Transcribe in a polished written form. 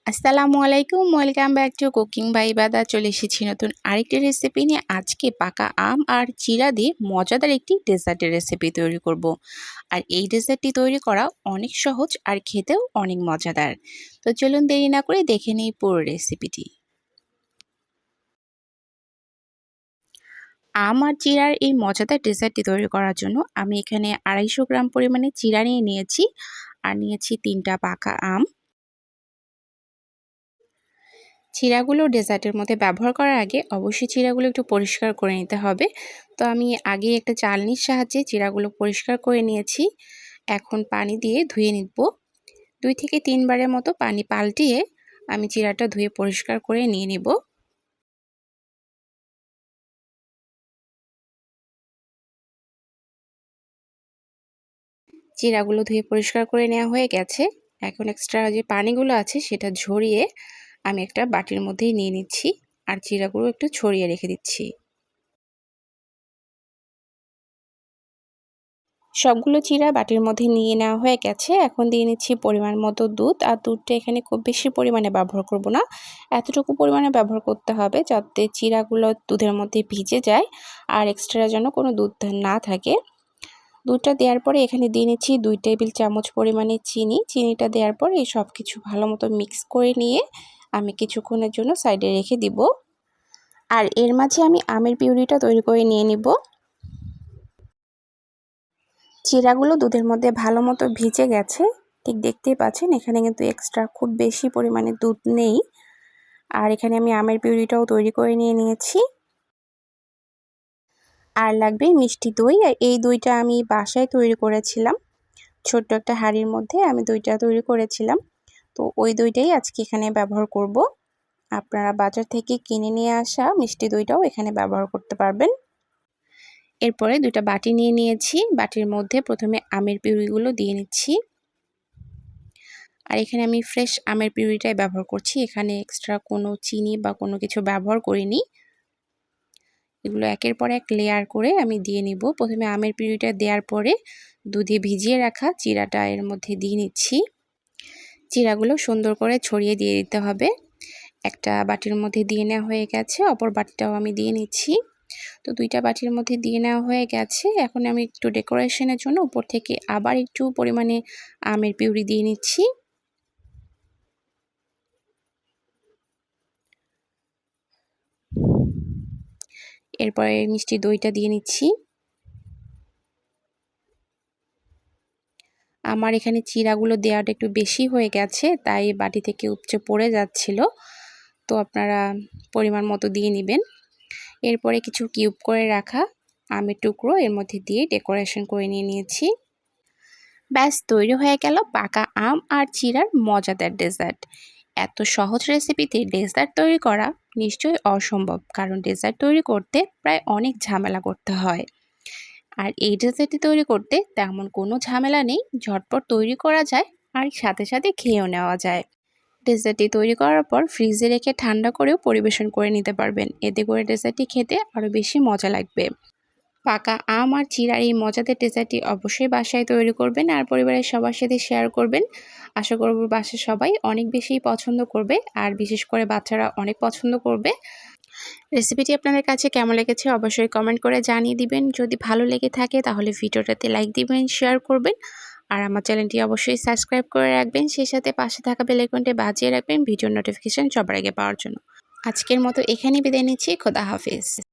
আসসালামু আলাইকুম, welcome back to cooking by Ibadat. চলে এসেছি নতুন আরেকটি রেসিপি নিয়ে। আজকে পাকা আম আর চিড়া দিয়ে মজাদার একটি ডেজার্টের রেসিপি তৈরি করব। আর এই ডেজার্টটি তৈরি করা অনেক সহজ আর খেতেও অনেক মজাদার। তো চলুন দেরি না করে দেখে নিই পুরো রেসিপিটি। আম আর চিড়ার এই মজাদার ডেজার্টটি তৈরি করার জন্য আমি এখানে 250 গ্রাম পরিমাণে চিড়া নিয়ে নিয়েছি আর নিয়েছি 3টা পাকা আম। চিড়াগুলো ডেজার্টের মধ্যে ব্যবহার করার আগে অবশ্যই চিড়াগুলো একটু পরিষ্কার করে নিতে হবে। তো আমি আগে একটা চালনির সাহায্যে চিড়াগুলো পরিষ্কার করে নিয়েছি। এখন পানি দিয়ে ধুয়ে নিব। 2 থেকে 3 বারের মতো পানি পাল্টিয়ে আমি চিড়াটা ধুয়ে পরিষ্কার করে নিয়ে নিব। চিড়াগুলো ধুয়ে পরিষ্কার করে নেওয়া হয়ে গেছে। এখন এক্সট্রা যে পানিগুলো আছে সেটা ঝরিয়ে আমি একটা বাটির মধ্যেই নিয়ে নিচ্ছি আর চিড়াগুলো একটু ছড়িয়ে রেখে দিচ্ছি। সবগুলো চিড়া বাটির মধ্যে নিয়ে নেওয়া হয়ে গেছে। এখন দিয়ে নিচ্ছি পরিমাণ মতো দুধ। আর দুধটা এখানে খুব বেশি পরিমাণে ব্যবহার করব না, এতটুকু পরিমাণে ব্যবহার করতে হবে যাতে চিড়াগুলো দুধের মধ্যে ভিজে যায় আর এক্সট্রা যেন কোনো দুধ না থাকে। দুধটা দেওয়ার পরে এখানে দিয়ে নিচ্ছি 2 টেবিল চামচ পরিমাণে চিনি। চিনিটা দেওয়ার পরে এই সব কিছু ভালো মতো মিক্স করে নিয়ে আমি কিছুক্ষণের জন্য সাইডে রেখে দিব। আর এর মাঝে আমি আমের পিউরিটা তৈরি করে নিয়ে নিব। চিড়াগুলো দুধের মধ্যে ভালো মতো ভিজে গেছে, ঠিক দেখতেই পাচ্ছেন। এখানে কিন্তু এক্সট্রা খুব বেশি পরিমাণে দুধ নেই। আর এখানে আমি আমের পিউরিটাও তৈরি করে নিয়ে নিয়েছি। আর লাগবে মিষ্টি দই। আর এই দইটা আমি বাসায় তৈরি করেছিলাম, ছোট্ট একটা হাঁড়ির মধ্যে আমি দইটা তৈরি করেছিলাম। তো ওই দইটাই আজকে এখানে ব্যবহার করব। আপনারা বাজার থেকে কিনে নিয়ে আসা মিষ্টি দইটাও এখানে ব্যবহার করতে পারবেন। এরপরে 2টা বাটি নিয়ে নিয়েছি। বাটির মধ্যে প্রথমে আমের পিউরিগুলো দিয়ে নিচ্ছি। আর এখানে আমি ফ্রেশ আমের পিউরিটাই ব্যবহার করছি, এখানে এক্সট্রা কোনো চিনি বা কোনো কিছু ব্যবহার করিনি। এগুলো একের পর এক লেয়ার করে আমি দিয়ে নিব। প্রথমে আমের পিউরিটা দেওয়ার পরে দুধে ভিজিয়ে রাখা চিড়াটা এর মধ্যে দিয়ে নিচ্ছি। চিড়াগুলো সুন্দর করে ছড়িয়ে দিয়ে দিতে হবে। একটা বাটির মধ্যে দিয়ে নেওয়া হয়ে গেছে, অপর বাটিটাও আমি দিয়ে নিচ্ছি। তো 2টা বাটির মধ্যে দিয়ে নেওয়া হয়ে গেছে। এখন আমি একটু ডেকোরেশনের জন্য উপর থেকে আবার একটু পরিমাণে আমের পিউরি দিয়ে নিচ্ছি। এরপরে মিষ্টি দইটা দিয়ে নিচ্ছি। আমার এখানে চিড়াগুলো দেওয়াটা একটু বেশি হয়ে গেছে, তাই বাটি থেকে উপচে পড়ে যাচ্ছিল। তো আপনারা পরিমাণ মতো দিয়ে নেবেন। এরপরে কিছু কিউব করে রাখা আমের টুকরো এর মধ্যে দিয়ে ডেকোরেশন করে নিয়েছি। ব্যাস তৈরি হয়ে গেল পাকা আম আর চিড়ার মজাদার ডেজার্ট। এত সহজ রেসিপিতে ডেজার্ট তৈরি করা নিশ্চয়ই অসম্ভব, কারণ ডেজার্ট তৈরি করতে প্রায় অনেক ঝামেলা করতে হয়। আর এই ডেজার্টটি তৈরি করতে তেমন কোনো ঝামেলা নেই, ঝটপট তৈরি করা যায় আর সাথে সাথে খেয়েও নেওয়া যায়। ডেজার্টটি তৈরি করার পর ফ্রিজে রেখে ঠান্ডা করেও পরিবেশন করে নিতে পারবেন, এতে করে ডেজার্টটি খেতে আরও বেশি মজা লাগবে। পাকা আম আর চিড়ার এই মজাদার ডেজার্টটি অবশ্যই বাসায় তৈরি করবেন আর পরিবারের সবার সাথে শেয়ার করবেন। আশা করব বাসার সবাই অনেক বেশি পছন্দ করবে আর বিশেষ করে বাচ্চারা অনেক পছন্দ করবে। রেসিপিটি আপনাদের কাছে কেমন লেগেছে অবশ্যই কমেন্ট করে জানিয়ে দিবেন। যদি ভালো লেগে থাকে তাহলে ভিডিওটাতে লাইক দিবেন, শেয়ার করবেন আর আমার চ্যানেলটি অবশ্যই সাবস্ক্রাইব করে রাখবেন। সেই সাথে পাশে থাকা বেল আইকনটি বাজিয়ে রাখবেন ভিডিওর নোটিফিকেশন সবার আগে পাওয়ার জন্য। আজকের মতো এখানেই বিদায় নিচ্ছি। খোদা হাফেজ।